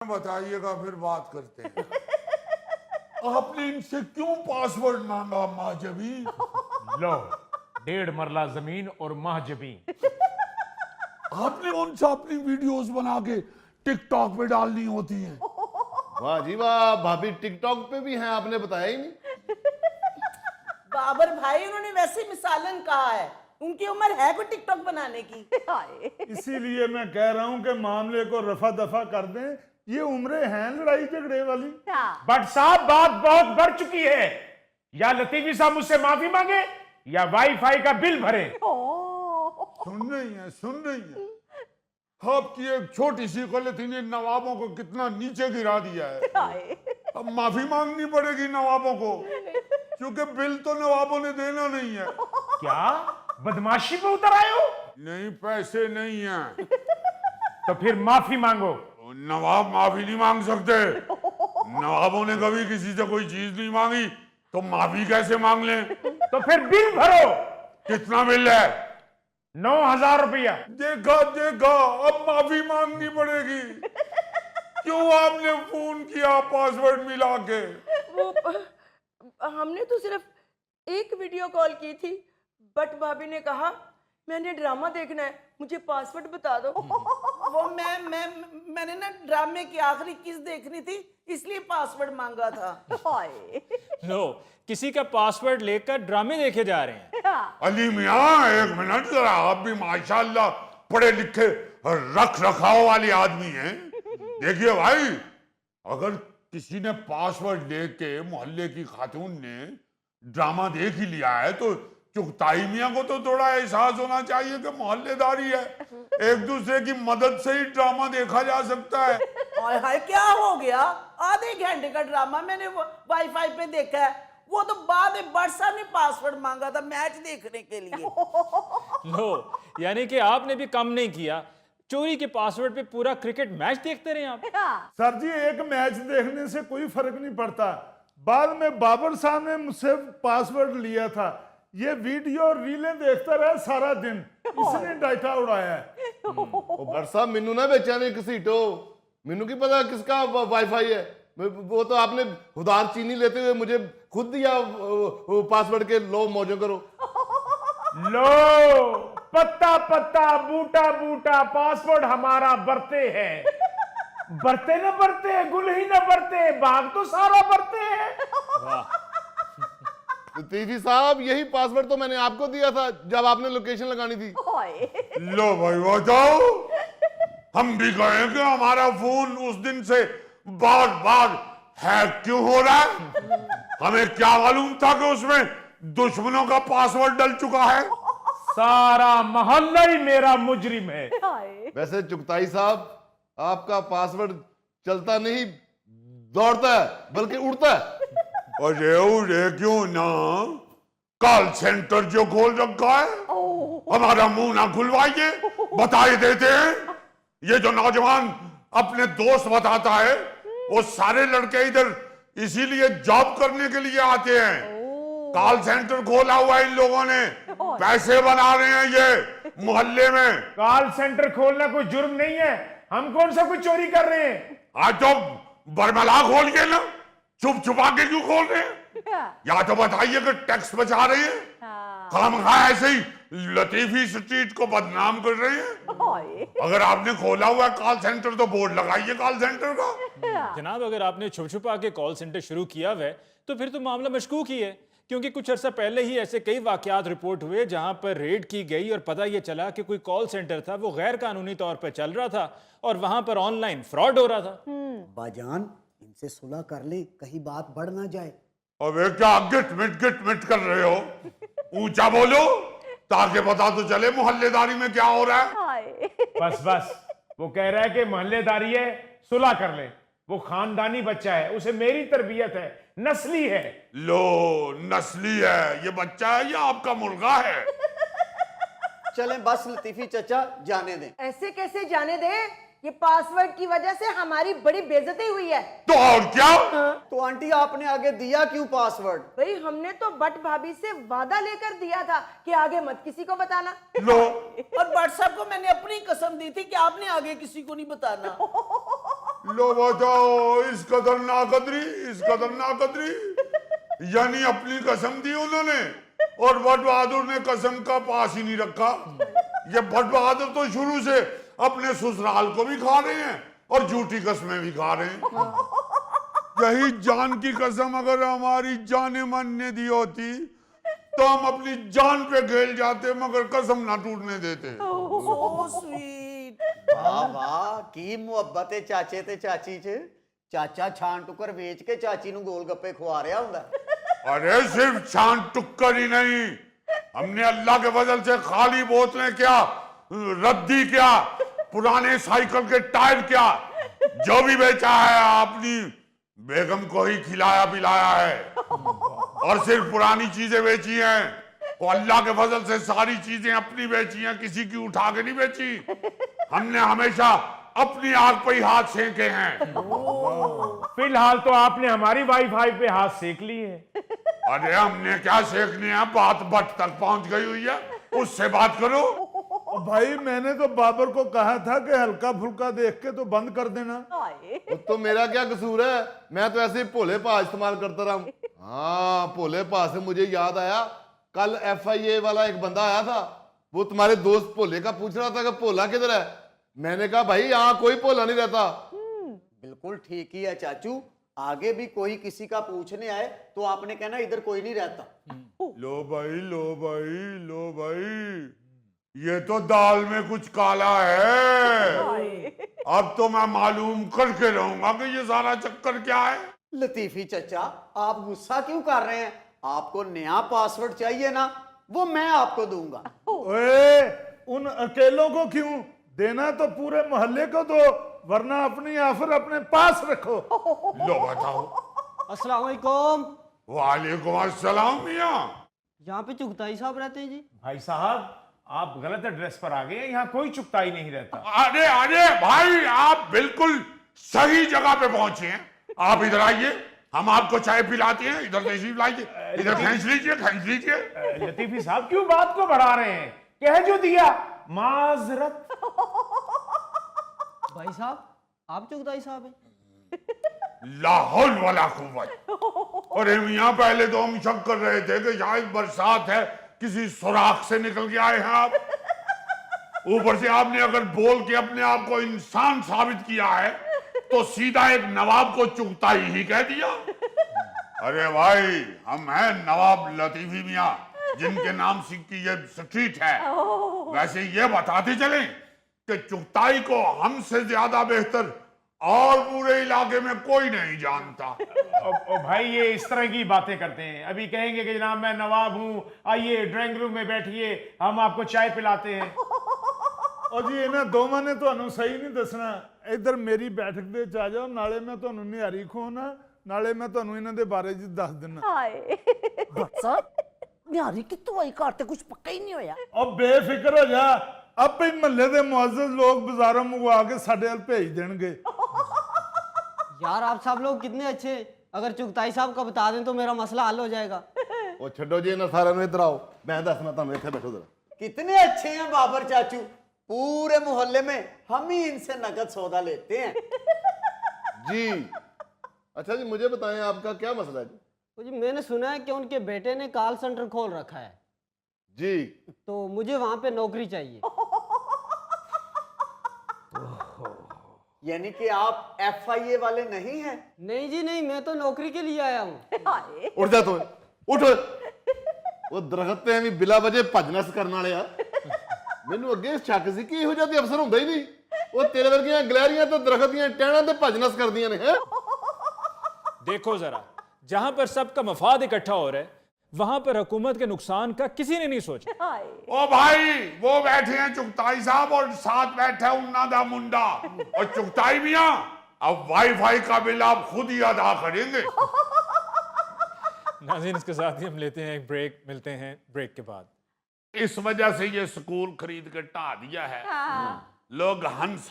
बताइएगा, फिर बात करते हैं। आपने इनसे क्यों पासवर्ड मांगा माजबी? लो, 1.5 मरला जमीन और माह जमीन। आपने कौन सा अपनी वीडियोस बना के टिकटॉक पे डालनी होती हैं? वाह जी वाह, भाभी टिकटॉक पे भी हैं, आपने बताया ही नहीं। बाबर भाई, उन्होंने वैसे मिसालन कहा है, उनकी उम्र है कोई टिकटॉक बनाने की। इसीलिए मैं कह रहा हूं कि मामले को रफा दफा कर दें। ये उम्रें हैं लड़ाई झगड़े वाली। बट साहब, बात बहुत बढ़ चुकी है। या लतीफी साहब मुझसे माफी मांगे या वाईफाई का बिल भरे। सुन रही है। आपकी एक छोटी सी गलती ने नवाबों को कितना नीचे गिरा दिया है। अब माफी मांगनी पड़ेगी नवाबों को, क्योंकि बिल तो नवाबों ने देना नहीं है। क्या बदमाशी पे उतर आए हो? नहीं, पैसे नहीं हैं। तो फिर माफी मांगो। नवाब माफी नहीं मांग सकते। नवाबों ने कभी किसी से कोई चीज नहीं मांगी, तो माफी कैसे मांग लें? तो फिर बिल भरो। कितना बिल है? 9,000 रुपया। देखा, अब माफी मांगनी पड़ेगी। क्यों आपने फोन किया पासवर्ड मिला के? वो हमने तो सिर्फ एक वीडियो कॉल की थी, बट भाभी ने कहा मैंने ड्रामा देखना है, मुझे पासवर्ड बता दो। वो मैंने ना ड्रामे की आखिरी किस देखनी थी, इसलिए पासवर्ड मांगा था। लो, किसी का पासवर्ड लेकर ड्रामे देखे जा रहे हैं। अली मियाँ, एक मिनट जरा। आप भी माशाल्लाह पढ़े लिखे रख रखाव वाले आदमी हैं। देखिए भाई, अगर किसी ने पासवर्ड लेके मोहल्ले की खातून ने ड्रामा देख ही लिया है, तो चुगताई मियाँ को तो थोड़ा एहसास होना चाहिए कि मोहल्लेदारी है, एक दूसरे की मदद से ही ड्रामा देखा जा सकता है। हाय हाय, क्या हो गया? आधे घंटे का ड्रामा मैंने वाईफाई पे देखा है। वो तो बाद में बट साहब ने पासवर्ड मांगा था मैच देखने के लिए। लो, यानी कि आपने भी कम नहीं किया, चोरी के पासवर्ड पे पूरा क्रिकेट मैच देखते रहे आप। सर जी, एक मैच देखने से कोई फर्क नहीं पड़ता। बाद में बाबर साहब ने मुझसे पासवर्ड लिया था, ये वीडियो रीलें देखता रहा सारा दिन, इसने डाटा उड़ाया है। बट साहब, मैनू ना बेचाने घसीटो, मैनू की पता किसका वाईफाई है। वो तो आपने उधार चीनी लेते हुए मुझे खुद दिया पासवर्ड के, लो मौजो करो। लो, पत्ता पत्ता बूटा बूटा पासवर्ड हमारा बरते हैं। बरते न बरते, गुल ही न बरते, बाग तो सारा बरते हैं। लतीफी साहब, यही पासवर्ड तो मैंने आपको दिया था जब आपने लोकेशन लगानी थी। लो भाई, बताओ। हम भी कहें कि हमारा फोन उस दिन से बार बार हैक क्यों हो रहा है? हमें क्या मालूम था कि उसमें दुश्मनों का पासवर्ड डल चुका है। सारा मोहल्ला ही मेरा मुजरिम है। वैसे चुगताई साहब, आपका पासवर्ड चलता नहीं दौड़ता है, बल्कि उड़ता है। अरे क्यों ना, कॉल सेंटर जो खोल रखा है, हमारा मुंह ना खुलवाइए, बताए देते हैं। ये जो नौजवान अपने दोस्त बताता है, वो सारे लड़के इधर इसीलिए जॉब करने के लिए आते हैं। कॉल सेंटर खोला हुआ है इन लोगों ने, पैसे बना रहे हैं ये मोहल्ले में। कॉल सेंटर खोलना कोई जुर्म नहीं है, हम कौन सा कोई चोरी कर रहे हैं? आज तो बरमला खोल के ना, चुप छुपा के क्यों खोल रहे हैं? या तो बताइए कि टैक्स बचा रहे हैं, खामखा ऐसे ही लतीफी स्ट्रीट को बदनाम कर रहे हैं। अगर आपने खोला हुआ कॉल सेंटर तो बोर्ड लगाइए कॉल सेंटर का। जनाब, अगर आपने छुप छुपा के कॉल सेंटर शुरू किया हुआ है तो फिर तो मामला मशकूक ही है, क्योंकि कुछ अर्सा पहले ही ऐसे कई वाकयात रिपोर्ट हुए जहां पर रेड की गई और पता यह चला कि कोई कॉल सेंटर था, वो गैर कानूनी तौर पर चल रहा था और वहां पर ऑनलाइन फ्रॉड हो रहा था। बाजान, इनसे सुलह कर ले, कहीं बात बढ़ ना जाए। अबे क्या गिट मिट कर रहे हो? ऊंचा बोलो ताकि पता तो चले मोहल्लेदारी में क्या हो रहा है। बस, वो कह रहा है कि मोहल्लेदारी है, सुलह कर ले। वो खानदानी बच्चा है, उसे मेरी तरबियत है, नस्ली है। लो, नस्ली है ये बच्चा है या आपका मुर्गा है? चलें बस लतीफी चचा, जाने दें। ऐसे कैसे जाने दे? ये पासवर्ड की वजह से हमारी बड़ी बेइज्जती हुई है। तो और क्या? तो आंटी, आपने आगे दिया क्यों पासवर्ड? भाई, हमने तो बट भाभी से वादा लेकर दिया था कि आगे मत किसी को बताना। लो, और बट साहब को मैंने अपनी कसम दी थी कि आपने आगे किसी को नहीं बताना। लो बताओ, इस कदर नाकदरी, इस कदर नाकदरी। यानी अपनी कसम दी उन्होंने और भट्ट बहादुर ने कसम का पास ही नहीं रखा। ये भट्ट बहादुर तो शुरू से अपने ससुराल को भी खा रहे हैं और झूठी कसमें भी खा रहे हैं। यही जान की कसम अगर हमारी जाने मन ने दी होती तो हम अपनी जान पे खेल जाते, मगर कसम ना टूटने देते। So sweet. वाह वाह की मुहब्बत है चाचे ते चाची च। चाचा छान टुकर वेच के चाची नु गोल गप्पे खुआ रहा हुंदा। अरे सिर्फ छान टुक्कर ही नहीं, हमने अल्लाह के फजल से खाली बोतलें क्या, रद्दी क्या, पुराने साइकिल के टायर क्या, जो भी बेचा है अपनी बेगम को ही खिलाया पिलाया है। और सिर्फ पुरानी चीजें बेची हैं, वो अल्लाह के फजल से सारी चीजें अपनी बेची हैं, किसी की उठा के नहीं बेची। हमने हमेशा अपनी आग पे ही हाथ सेके हैं। फिलहाल तो आपने हमारी वाईफाई पे हाथ सेक लिए हैं। अरे हमने क्या सेकने हैं, बात बट तक पहुंच गई हुई है, उससे बात करो। और भाई मैंने तो बाबर को कहा था कि हल्का फुल्का देख के तो बंद कर देना। तो मेरा क्या कसूर है, मैं तो ऐसे ही भोले पा इस्तेमाल करता रहा हूं। हाँ, भोले पा से मुझे याद आया, कल FIA वाला एक बंदा आया था, वो तुम्हारे दोस्त भोले का पूछ रहा था कि भोला किधर है। मैंने कहा भाई यहाँ कोई भोला नहीं रहता। बिल्कुल ठीक ही है चाचू, आगे भी कोई किसी का पूछने आए तो आपने कहना इधर कोई नहीं रहता। लो भाई, लो भाई, लो भाई, ये तो दाल में कुछ काला है। अब तो मैं मालूम करके रहूंगा कि ये सारा चक्कर क्या है। लतीफी चचा, आप गुस्सा क्यों कर रहे हैं? आपको नया पासवर्ड चाहिए ना, वो मैं आपको दूंगा। ओए, उन अकेलों को क्यों देना, तो पूरे मोहल्ले को दो, वरना अपनी ऑफर अपने पास रखो। लो बताओ। अस्सलाम वालेकुम। वालेकुम अस्सलाम मियां। यहाँ पे चुगताई साहब रहते हैं जी? भाई साहब, आप गलत एड्रेस पर आ गए हैं, यहाँ कोई चुगताई नहीं रहता। अरे अरे भाई, आप बिल्कुल सही जगह पे पहुंचे हैं। आप इधर आइए, हम आपको चाय पिलाते हैं। इधर तशरीफ लाइए, इधर खींच लीजिए, खींच लीजिए। लतीफी साहब क्यों बात को बढ़ा रहे हैं? कह जो दिया, माजरत। भाई साहब, आप चुगताई साहब हैं? लाहौल वाला कुव्वत। अरे मियां, पहले तो हम शक कर रहे थे कि शायद बरसात है, किसी सुराख से निकल के आए हैं आप। ऊपर से आपने अगर बोल के अपने आप को इंसान साबित किया है तो सीधा एक नवाब को चुगताई ही कह दिया। अरे भाई, हम हैं नवाब लतीफी मियां, जिनके नाम से की ये स्ट्रीट है। वैसे ये बताते चलें कि चुगताई को हमसे ज्यादा बेहतर और पूरे इलाके में कोई नहीं जानता। ओ भाई, ये इस तरह की बातें करते हैं। अभी कहेंगे कि जनाब मैं नवाब हूं, आइए ड्राइंग रूम में बैठिए, हम आपको चाय पिलाते हैं। और जी इन्हें दोवां ने ਤੁਹਾਨੂੰ सही नहीं दसना। इधर मेरी बैठक ਦੇ ਚ ਆ ਜਾਓ, ਨਾਲੇ ਮੈਂ ਤੁਹਾਨੂੰ ਨਿਹਾਰੀ ਖਵਾਉਣਾ, ਨਾਲੇ ਮੈਂ ਤੁਹਾਨੂੰ ਇਹਨਾਂ ਦੇ ਬਾਰੇ ਜੀ ਦੱਸ ਦਿੰਨਾ। ਬੱਚਾ ਨਿਹਾਰੀ ਕਿੱਥੋਂ ਆਈ? ਘਰ ਤੇ ਕੁਝ ਪੱਕਾ ਹੀ ਨਹੀਂ ਹੋਇਆ। और बेफिक्र हो जा, ਆਪੇ ਹੀ ਮਹੱਲੇ ਦੇ ਮੁਅੱਜ਼ਜ਼ ਲੋਕ ਬਾਜ਼ਾਰੋਂ ਮੰਗਵਾ ਕੇ ਸਾਡੇ ਵੱਲ ਭੇਜ ਦੇਣਗੇ। यार आप सब लोग कितने अच्छे हैं। अगर चुगताई साहब का बता दें तो मेरा मसला हल हो जाएगा। ਉਹ ਛੱਡੋ ਜੀ, ਇਹਨਾਂ ਸਾਰਿਆਂ ਨੂੰ ਇੱਧਰ ਆਓ, ਮੈਂ ਦੱਸਣਾ ਤੁਹਾਨੂੰ, ਇੱਥੇ बैठो जरा। कितने अच्छे हैं बाबर चाचू, पूरे मोहल्ले में हम ही इनसे नगद सौदा लेते हैं। जी अच्छा जी, मुझे बताएं आपका क्या मसला है जी? तो जी मैंने सुना है कि उनके बेटे ने कॉल सेंटर खोल रखा है, जी तो मुझे वहां पे नौकरी चाहिए। यानी कि आप FIA वाले नहीं हैं? नहीं जी नहीं, मैं तो नौकरी के लिए आया हूँ। उठ जा, तो उठ। वो दरख्त ਤੇ ਵੀ ਬਿਲਾ ਵਜੇ ਭਜਨਸ ਕਰਨ ਵਾਲੇ ਆ। ਮੈਨੂੰ ਅੱਗੇ ਸ਼ੱਕ ਸੀ ਕਿ ਇਹੋ ਜਿਹਾ ਤੇ ਅਫਸਰ ਹੁੰਦਾ ਹੀ ਨਹੀਂ। ਉਹ ਤੇਰੇ ਵਰਗੀਆਂ ਗਲੈਰੀਆਂ ਤੇ ਦਰਖਤ ਦੀਆਂ ਟਹਿਣਾਂ ਤੇ ਭਜਨਸ ਕਰਦੀਆਂ ਨੇ। ਹੈ देखो जरा, जहां पर सबका मफाद इकट्ठा हो रहा है वहां पर हुकूमत के नुकसान का किसी ने नहीं सोचा। ओ भाई, वो बैठे हैं चुगताई साहब और साथ बैठा है उन्ना दा मुंडा और चुगताई मियां। अब वाईफाई का बिल आप खुद ही अदा करेंगे। नाज़रीन, इसके साथ ही हम लेते हैं एक ब्रेक, मिलते हैं ब्रेक के बाद। इस वजह से ये स्कूल खरीद के ढा दिया है। लोग हंस